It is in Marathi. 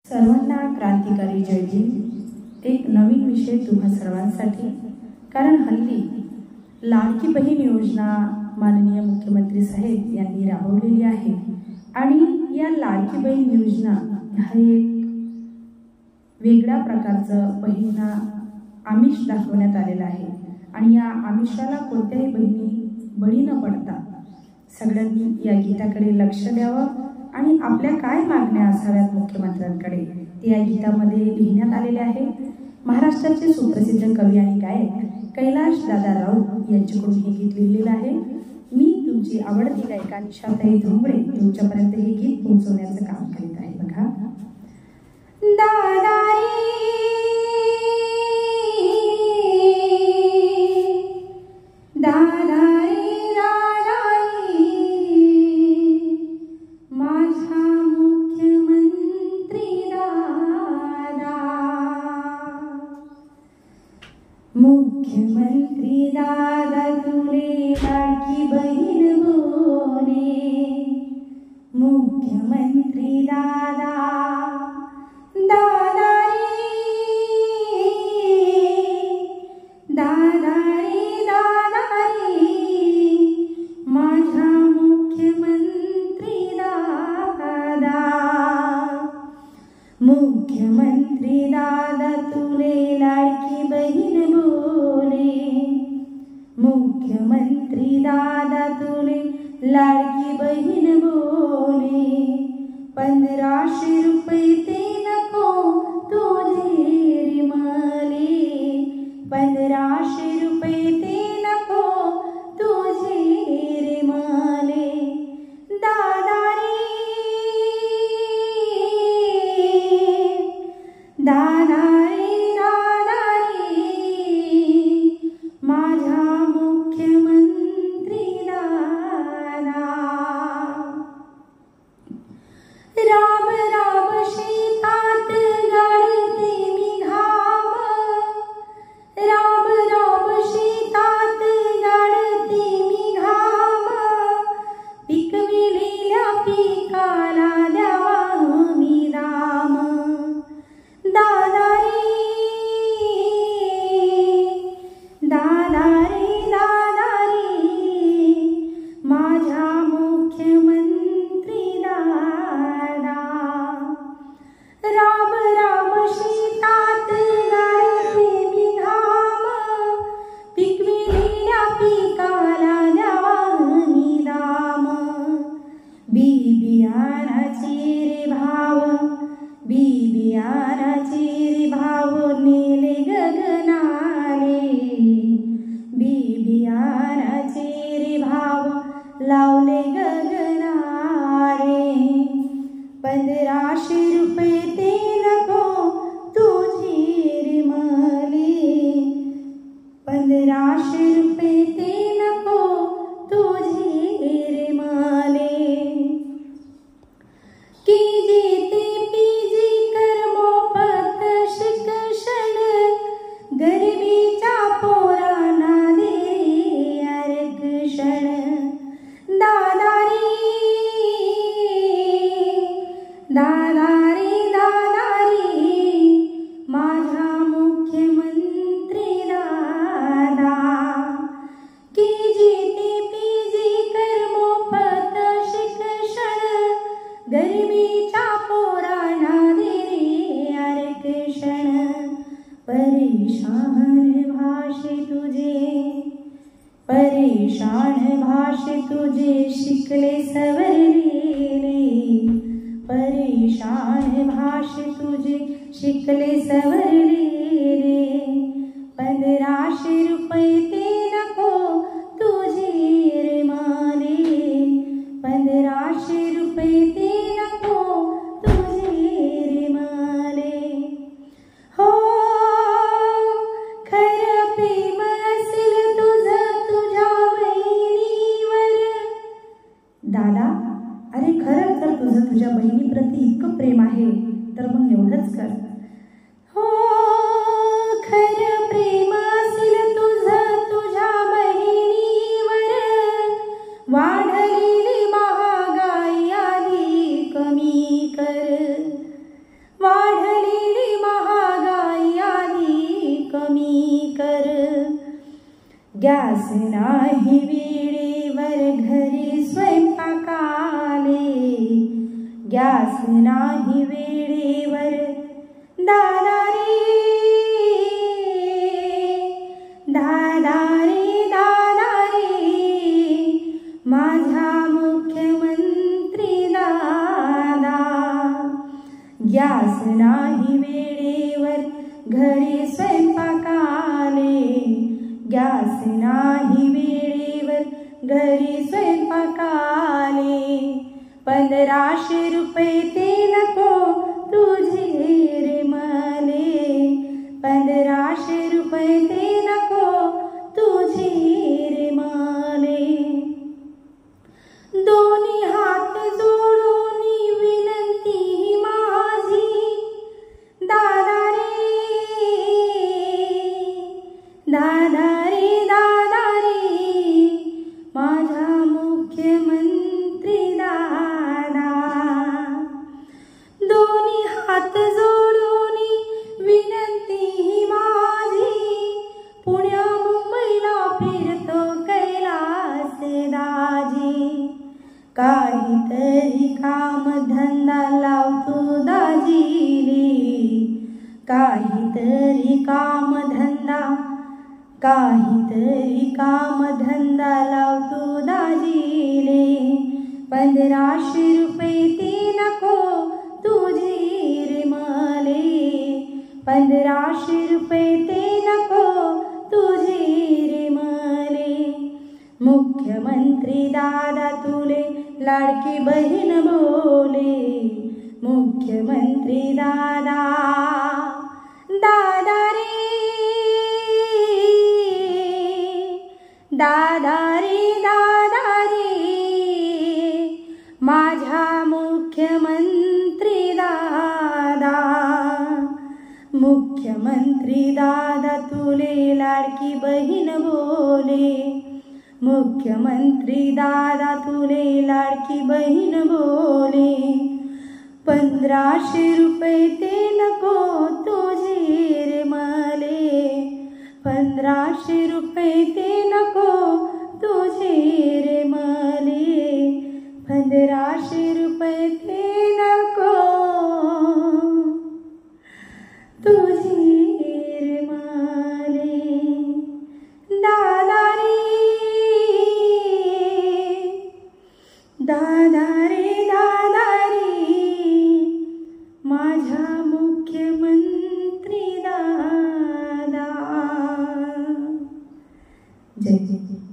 सर्वांना क्रांतिकारी जय भीम। एक नवीन विषय तुम्हा सर्वांसाठी, कारण हल्ली लाडकी बहीण योजना माननीय मुख्यमंत्री साहेब यांनी राबवलेली आहे आणि या लाडकी बहीण योजना हा एक वेगळ्या प्रकारचं बहिणींना आमिष दाखवण्यात आलेलं आहे आणि या आमिषाला कोणत्याही बहिणी बळी न पडता सगळ्यांनी या गीताकडे लक्ष द्यावं आणि आपल्या काय मागण्या असाव्यात मुख्यमंत्र्यांकडे ते या गीतामध्ये लिहिण्यात आलेले आहे। महाराष्ट्राचे सुप्रसिद्ध कवी आणि गायक कैलाश दादा राऊत यांच्याकडून हे गीत लिहिलेलं आहे। मी तुमची आवडती गायिका निशाताई धुंबळे तुमच्यापर्यंत हे गीत पोहोचवण्याचं काम करीत आहे। बघा, मुख्यमंत्री दादा तुले लाडकी बहीण बोले, मुख्यमंत्री दादा दादा रे दादा रे दादा रे माझा मुख्यमंत्री दादा, मुख्यमंत्री दादा तुले लाडकी बहीण बोले, मुख्यमंत्री दादा तुले लाडकी बहीण बोले, 1500 रुपये ते नको तुझे रिमाले, 1500 रुपये ते नको तुझे रिमाले, दादा रे दादा रे दादा रे माझा मुख्यमंत्री दादा, राम राम शेतात गाडते मी घाम, राम राम शेतात गाडते मी घाम, पिकविलेल्या पिकाला द्यावा मी दाम, दादा रे दादा रे दादा रे माझा मुख्यमंत्री दादा, राम राम शेतात गाडते मी घाम, पिकविलेल्या पिकाला द्यावा मी दाम, बियाणाचे रे भाव, बियाणाचे रे भाव नेले गगनाले, बियाणाचे रे भाव लावले गगनाले, 1500 रुपये ते नको तुझे रिमाले, 1500 रुपये ते नको तुझे रिमाले, KG ते PG कर मोफत शिक्षण, गरिबीच्या पोरांना दे रे आरक्षण, दादा रे दादा रे दादा रे माझा मुख्यमंत्री दादा, KG ते PG कर मोफत शिक्षण, गरिबीच्या पोरांना दे रे आरक्षण, परेशान भाषे तुझे, परेशान भाषे तुझे शिकले सवरलेले, परेशान भाषे तुझे शिकले सवरलेले, 1500 रुपये ते नको तुझे रिमाले, 1500 रुपये ते नको तुझे रिमाले, हो खरं प्रेम असेल तुझं तुझ्या बहिणीवर, दादा अरे खरं तर तुझं तुझ्या बहिणीप्रती इतकं प्रेम आहे तर मग एवढंच कर, हो वाढलेली महागाई आधी कमी कर. गॅस नाही वेळेवर घरी स्वयंपाकाले, गॅस नाही वेळेवर. दादा रे दादा रे दादा रे माझा मुख्यमंत्री दादा. गॅस नाही वेळेवर घरी स्वयंपाकाले, गॅस नाही वेळेवर घरी स्वयंपाकाले. 1500 रुपये ते नको तुझे रे मले, 1500 रुपये ते नको तुझे रे मले. दोन्ही हात जोडून विनंती माझी दादा रे दादा रे दादा रे माझा मुख्यमंत्री दादा. दोन्ही हात जोडून विनंती माझी, पुण्या मुंबईला फिरतो कैलास दाजी. काहीतरी काम धंदा लावतो दाजीले, काहीतरी काम धंदा, काहीतरी काम धंदा लावतो दाजीले. 1500 रुपये ते नको तुझे रे मले, 1500 रुपये ते नको तुझे रे मले. मुख्यमंत्री दादा तुले लाडकी बहीण बोले, मुख्यमंत्री दादा. दादा रे दादा रे दादा रे माझा मुख्यमंत्री दादा. मुख्यमंत्री दादा तुले लाडकी बहीण बोले, मुख्यमंत्री दादा तुले लाडकी बहीण बोले. 1500 रुपये ते नको तुझे रे मले, 1500 रुपये ते नको तुझे रे मले, 1500 रुपये ते नको तुझे रे मले. दादा रे दादा रे दादा रे माझा मुख्यमंत्री दादा. जय जय.